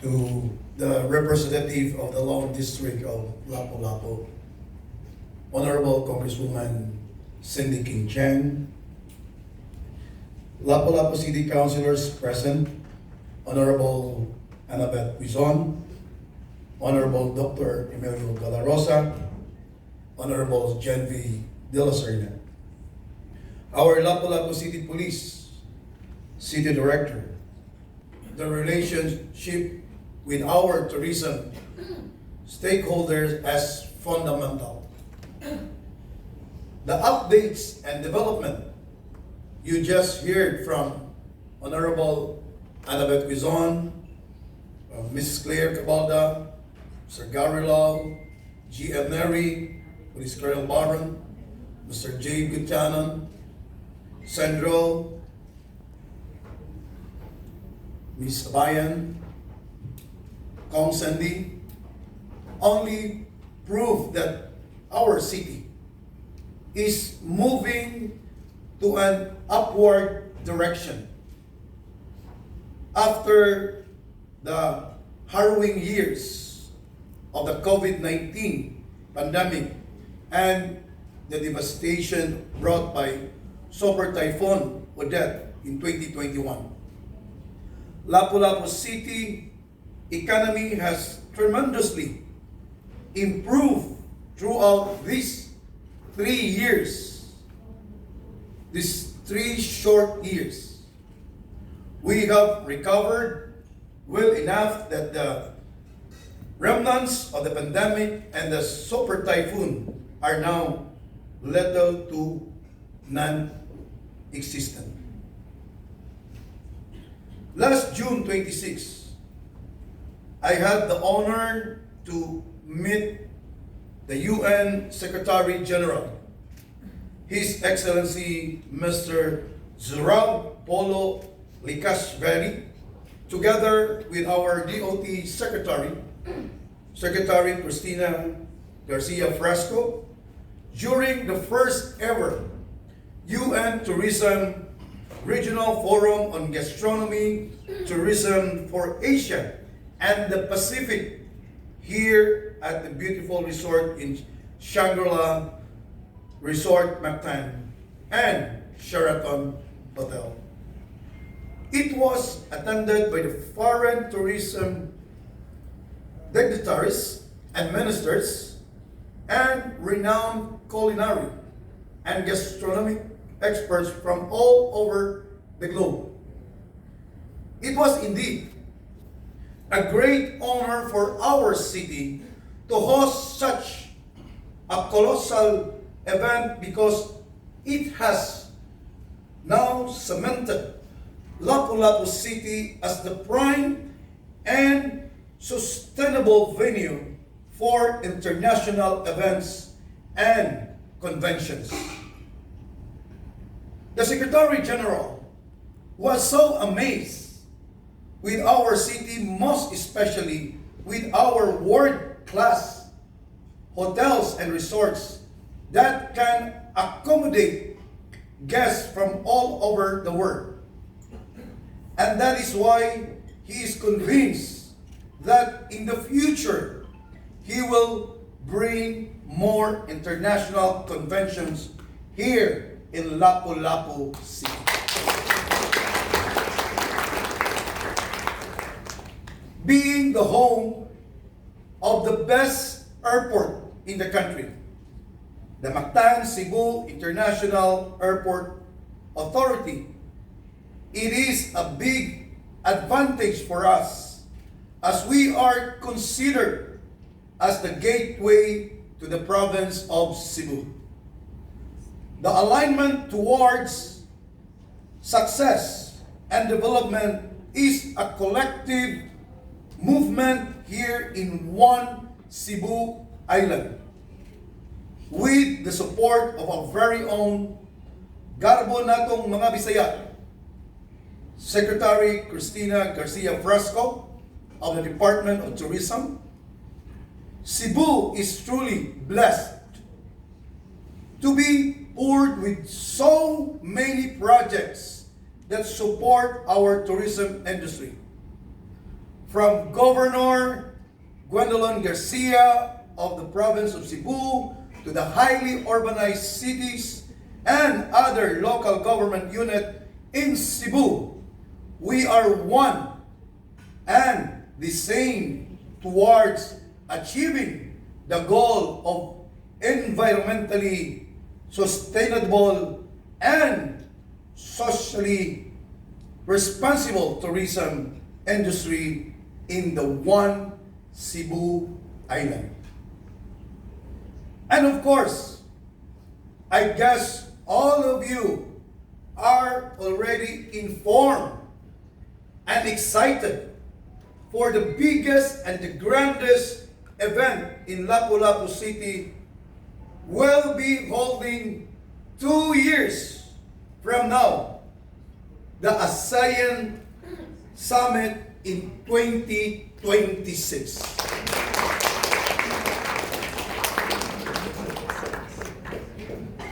to the representative of the Lawn District of Lapu-Lapu, Honorable Congresswoman Cindy King Cheng, Lapu-Lapu City Councilors present, Honorable Annabeth Quizon, Honorable Dr. Emilio Galarosa, Honorable Genvi De La Serna, our Lapu-Lapu City Police City Director, the relationship with our tourism stakeholders as fundamental. The updates and development you just heard from Honorable Annabeth Quizon, Mrs. Claire Cabalda, Sir Gary Lau, G.M. Neri, Police Colonel Baron, Mr. J. Gutanon, Sandro, Ms. Abayan, Kong Sandy, only prove that our city is moving to an upward direction. After the harrowing years of the COVID-19 pandemic and the devastation brought by Super Typhoon Odette in 2021, Lapu-Lapu City economy has tremendously improved throughout these 3 years, these 3 short years. We have recovered well enough that the remnants of the pandemic and the super typhoon are now little to non-existent. Last June 26, I had the honor to meet the UN Secretary General, His Excellency Mr. Zurab Polo Likashvili, together with our DOT Secretary, Secretary Cristina Garcia Fresco, during the first ever UN Tourism Regional Forum on Gastronomy Tourism for Asia and the Pacific here at the beautiful resort in Shangri-La Resort Mactan and Sheraton Hotel. It was attended by the foreign tourism dignitaries and ministers and renowned culinary and gastronomic experts from all over the globe. It was indeed a great honor for our city to host such a colossal event because it has now cemented Lapu-Lapu City as the prime and sustainable venue for international events and conventions. The Secretary General was so amazed with our city, most especially with our world-class hotels and resorts that can accommodate guests from all over the world. And that is why he is convinced that in the future, he will bring more international conventions here in Lapu-Lapu City. Being the home of the best airport in the country, the Mactan Cebu International Airport Authority, it is a big advantage for us as we are considered as the gateway to the province of Cebu. The alignment towards success and development is a collective movement here in one Cebu Island with the support of our very own garbo natong mga Bisaya, Secretary Cristina Garcia Fresco of the Department of Tourism. Cebu is truly blessed to be poured with so many projects that support our tourism industry. from Governor Gwendolyn Garcia of the province of Cebu to the highly urbanized cities and other local government unit in Cebu, we are one and the same towards achieving the goal of environmentally sustainable and socially responsible tourism industry in the one Cebu Island. And of course, I guess all of you are already informed and excited for the biggest and the grandest event in Lapu-Lapu City will be holding 2 years from now, the ASEAN Summit in 2026.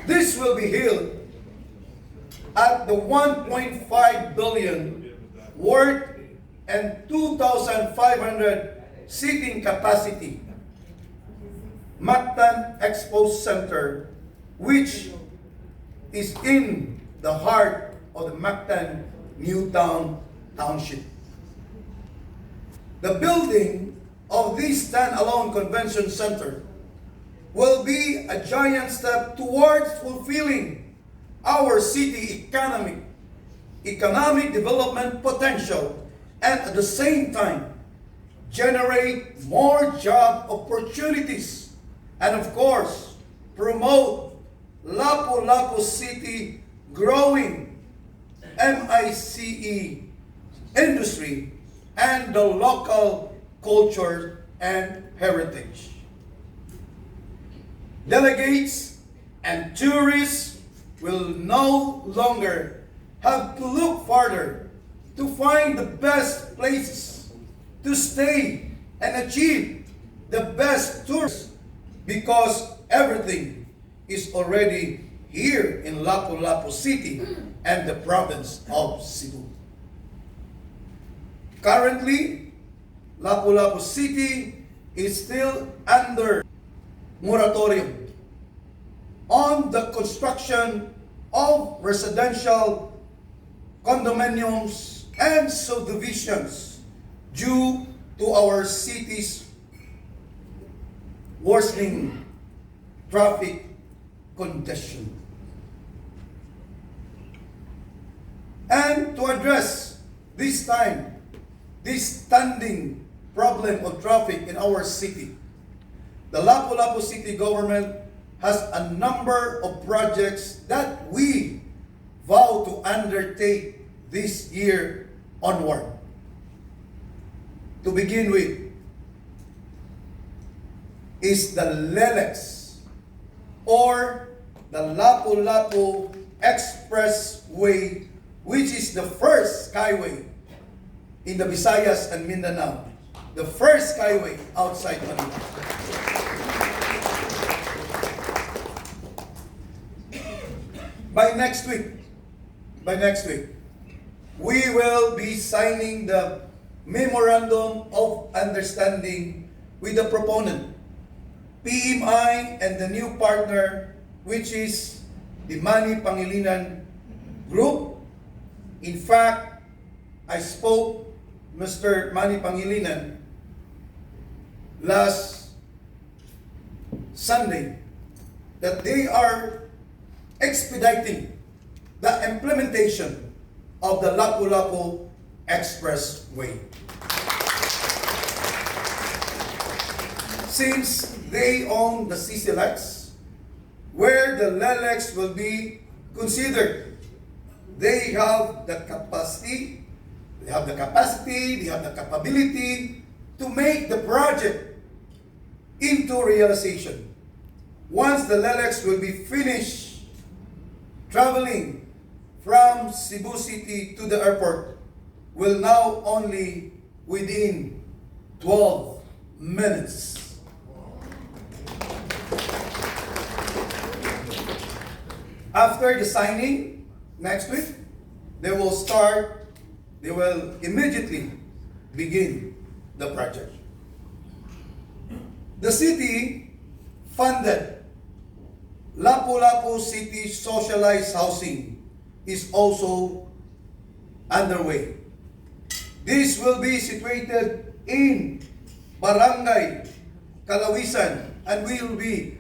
This will be held at the 1.5 billion worth and 2,500 seating capacity Mactan Expo Center, which is in the heart of the Mactan Newtown Township. The building of this standalone convention center will be a giant step towards fulfilling our city economic development potential, and at the same time generate more job opportunities and of course promote Lapu-Lapu City growing MICE industry and the local culture and heritage. Delegates and tourists will no longer have to look farther to find the best places to stay and achieve the best tours, because everything is already here in Lapu-Lapu City and the province of Cebu. Currently, Lapu-Lapu City is still under moratorium on the construction of residential condominiums and subdivisions due to our city's worsening traffic congestion. And to address this standing problem of traffic in our city, the Lapu-Lapu City government has a number of projects that we vow to undertake this year onward. To begin with is the LELEX, or the Lapu-Lapu Expressway, which is the first skyway in the Visayas and Mindanao, the first skyway outside Manila. By next week, we will be signing the Memorandum of Understanding with the proponent, PMI, and the new partner, which is the Manny Pangilinan Group. In fact, I spoke Mr. Manny Pangilinan last Sunday that they are expediting the implementation of the Lapu-Lapu Expressway. Since they own the socialized, where the LELEX will be considered, they have the capacity, they have the capability to make the project into realization. Once the LELEX will be finished traveling from Cebu City to the airport, will now only within 12 minutes. After the signing, next week, they will immediately begin the project. The city funded Lapu-Lapu City socialized housing is also underway. This will be situated in Barangay Calawisan and will be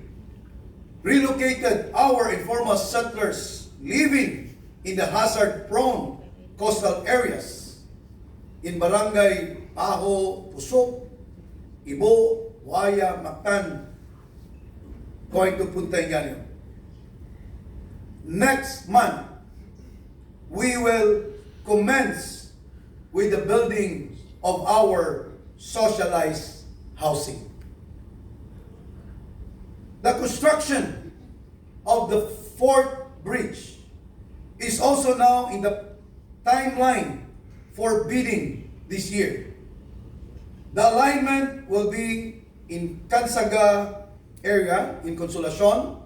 relocated our informal settlers living in the hazard-prone coastal areas in Barangay Ahong, Pusok, Ibo, Waya, Mactan, going to Punta Inganyo. Next month, we will commence with the building of our socialized housing. The construction of the fourth bridge is also now in the timeline for bidding this year. The alignment will be in Kansaga area in Consolacion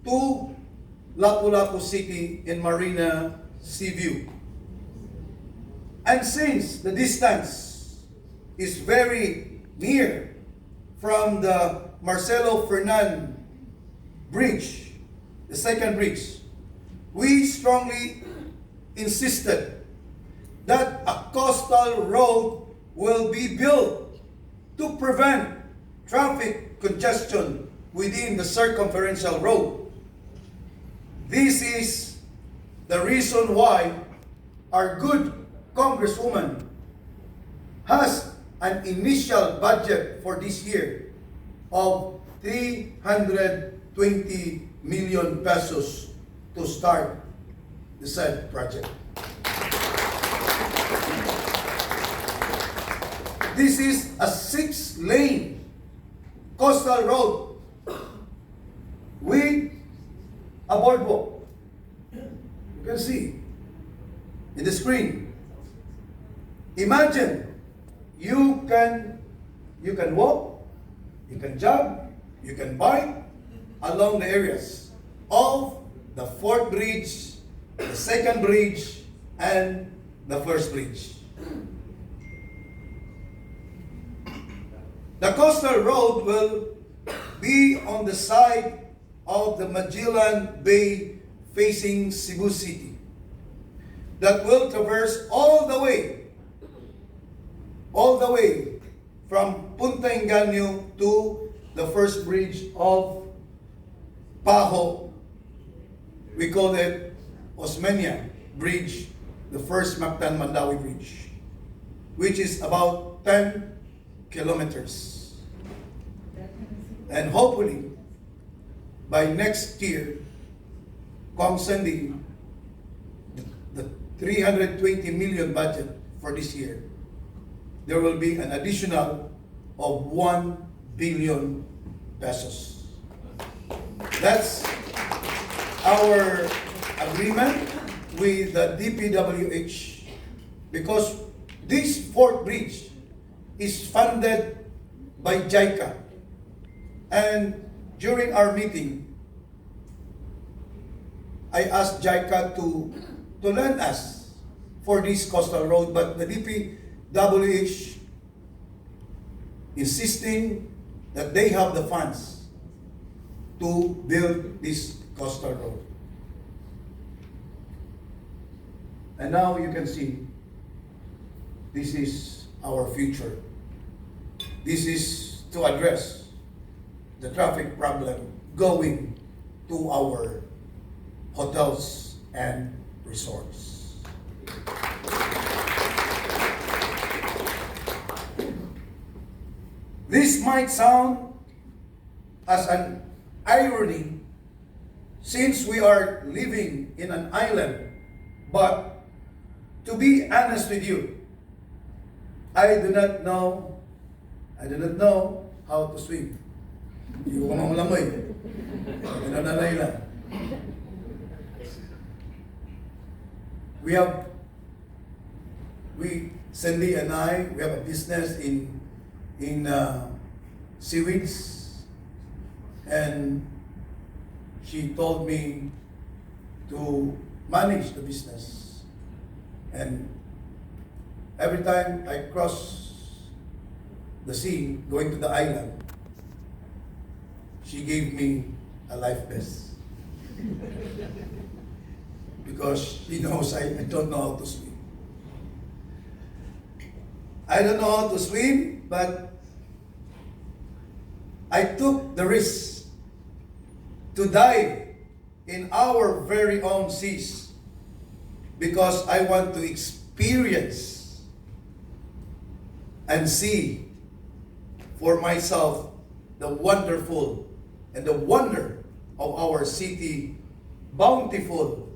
to Lapu-Lapu City in Marina Seaview. And since the distance is very near from the Marcelo Fernan Bridge, the second bridge, we strongly insisted that a coastal road will be built to prevent traffic congestion within the circumferential road. This is the reason why our good Congresswoman has an initial budget for this year of 320 million pesos to start the said project. This is a 6-lane coastal road with a boardwalk. You can see in the screen. Imagine you can walk, you can jog, you can bike along the areas of the fourth bridge, the second bridge, and the first bridge. The coastal road will be on the side of the Magellan Bay facing Cebu City that will traverse all the way from Punta Inganyo to the first bridge of Paho. We call it Osmeña Bridge, the first Mactan-Mandawi Bridge, which is about 10 kilometers. And hopefully, by next year, sending the 320 million budget for this year, there will be an additional of 1 billion pesos. That's our agreement with the DPWH, because this fourth bridge is funded by JICA. And during our meeting, I asked JICA to lend us for this coastal road, but the DPWH insisting that they have the funds to build this coastal road. And now you can see, this is our future. This is to address the traffic problem going to our hotels and resorts. This might sound as an irony since we are living in an island, but to be honest with you, I do not know how to swim. Hindi ko mamalamoy. Nananay lang. Cindy and I, we have a business in seaweeds, and she told me to manage the business. And every time I cross the sea, going to the island, she gave me a life vest. Because she knows I don't know how to swim. I don't know how to swim, but I took the risk to dive in our very own seas because I want to experience and see for myself the wonderful and the wonder of our city, bountiful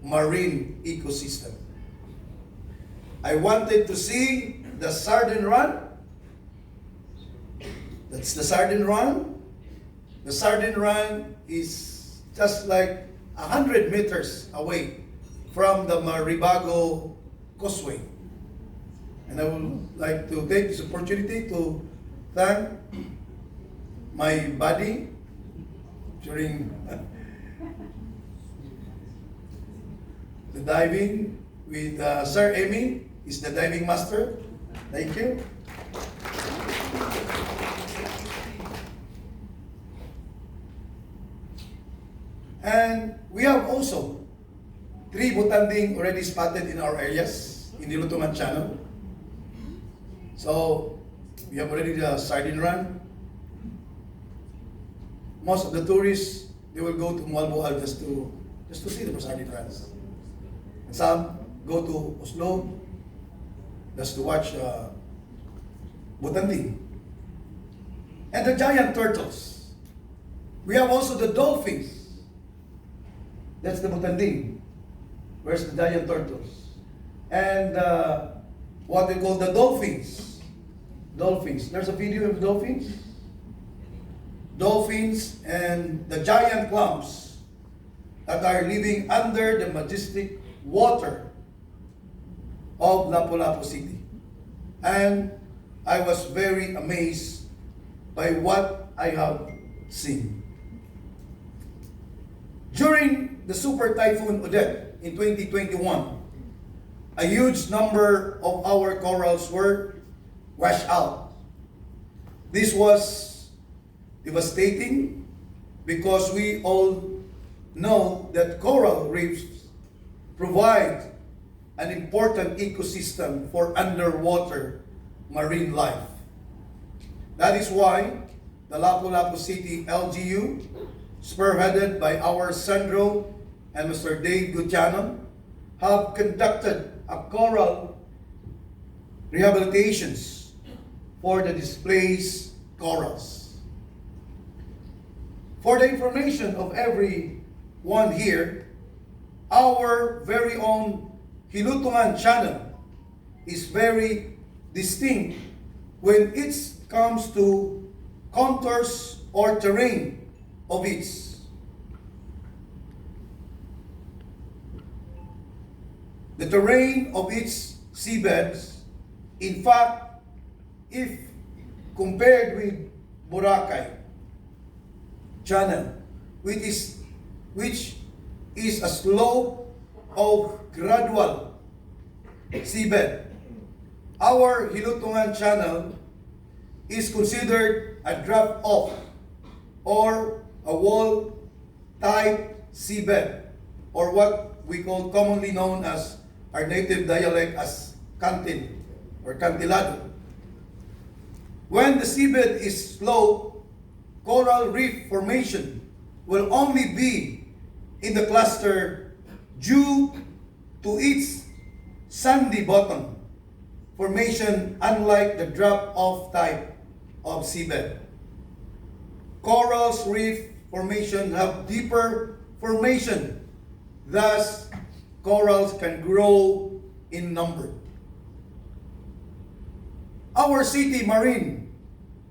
marine ecosystem. I wanted to see the sardine run. That's the sardine run. The sardine run is just like 100 meters away from the Maribago Causeway. And I would like to take this opportunity to thank my buddy during the diving with Sir Amy. He's the diving master. Thank you. And we have also 3 butanding already spotted in our areas in the Lutuman Channel. So we have already the sardine run. Most of the tourists, they will go to Malboal just to see the sardine runs. And some go to Oslo just to watch butanding. And the giant turtles. We have also the dolphins. That's the butanding. Where's the giant turtles? And what we call the dolphins. Dolphins. There's a video of dolphins. Dolphins and the giant clams that are living under the majestic water of Lapu-Lapu City. And I was very amazed by what I have seen. During the Super Typhoon Odette in 2021, a huge number of our corals were washed out. This was devastating because we all know that coral reefs provide an important ecosystem for underwater marine life. That is why the Lapu-Lapu City LGU, spearheaded by our Sandro and Mr. Dave Gutianon, have conducted a coral rehabilitations for the displaced corals. For the information of everyone here, our very own Hilutungan channel is very distinct when it comes to contours or terrain of its. The terrain of its seabeds, in fact, if compared with Boracay channel, which is a slope of gradual seabed, our Hilutungan channel is considered a drop-off or a wall-type seabed, or what we call commonly known as our native dialect as cantin or cantilado. When the seabed is slow, coral reef formation will only be in the cluster due to its sandy bottom formation, unlike the drop-off type of seabed. Corals reef formation have deeper formation, thus corals can grow in number. Our city marine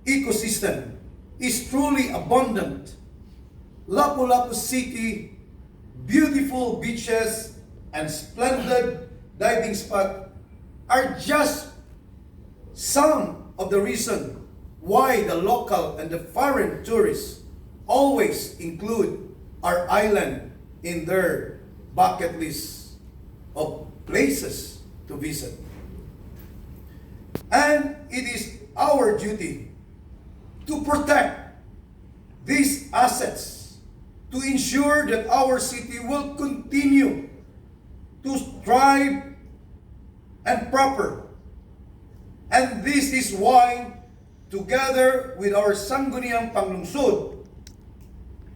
ecosystem is truly abundant. Lapu-Lapu City, beautiful beaches and splendid diving spot are just some of the reason why the local and the foreign tourists always include our island in their bucket list of places to visit. And it is our duty to protect these assets, to ensure that our city will continue to thrive and prosper. And this is why, together with our Sangguniang Panglungsod,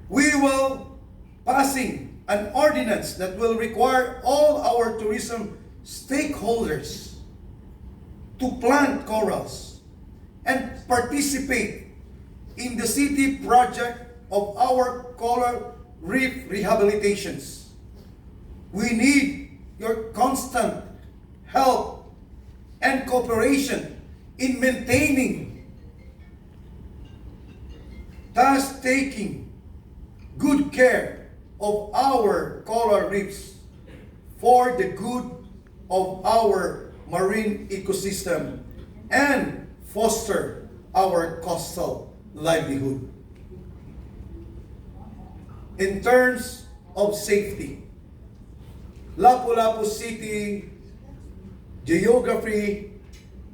we will passing an ordinance that will require all our tourism stakeholders to plant corals and participate in the city project of our coral reef rehabilitations. We need your constant help and cooperation in maintaining, thus taking good care of our coral reefs for the good of our marine ecosystem and foster our coastal livelihood. In terms of safety, Lapu-Lapu City geography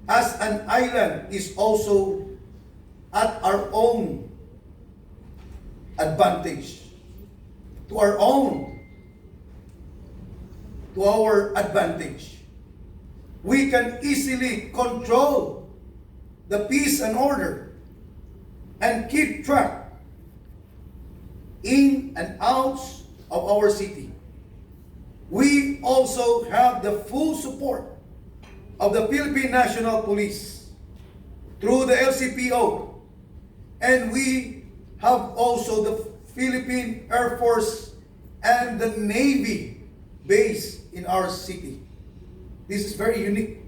as an island is also at our own advantage, to our advantage. We can easily control the peace and order and keep track in and out of our city. We also have the full support of the Philippine National Police through the LCPO, and we have also the Philippine Air Force and the Navy base in our city. This is very unique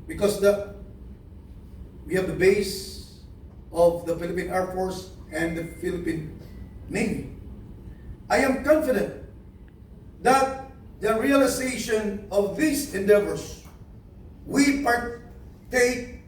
because we have the base of the Philippine Air Force and the Philippine Navy. I am confident that the realization of these endeavors we partake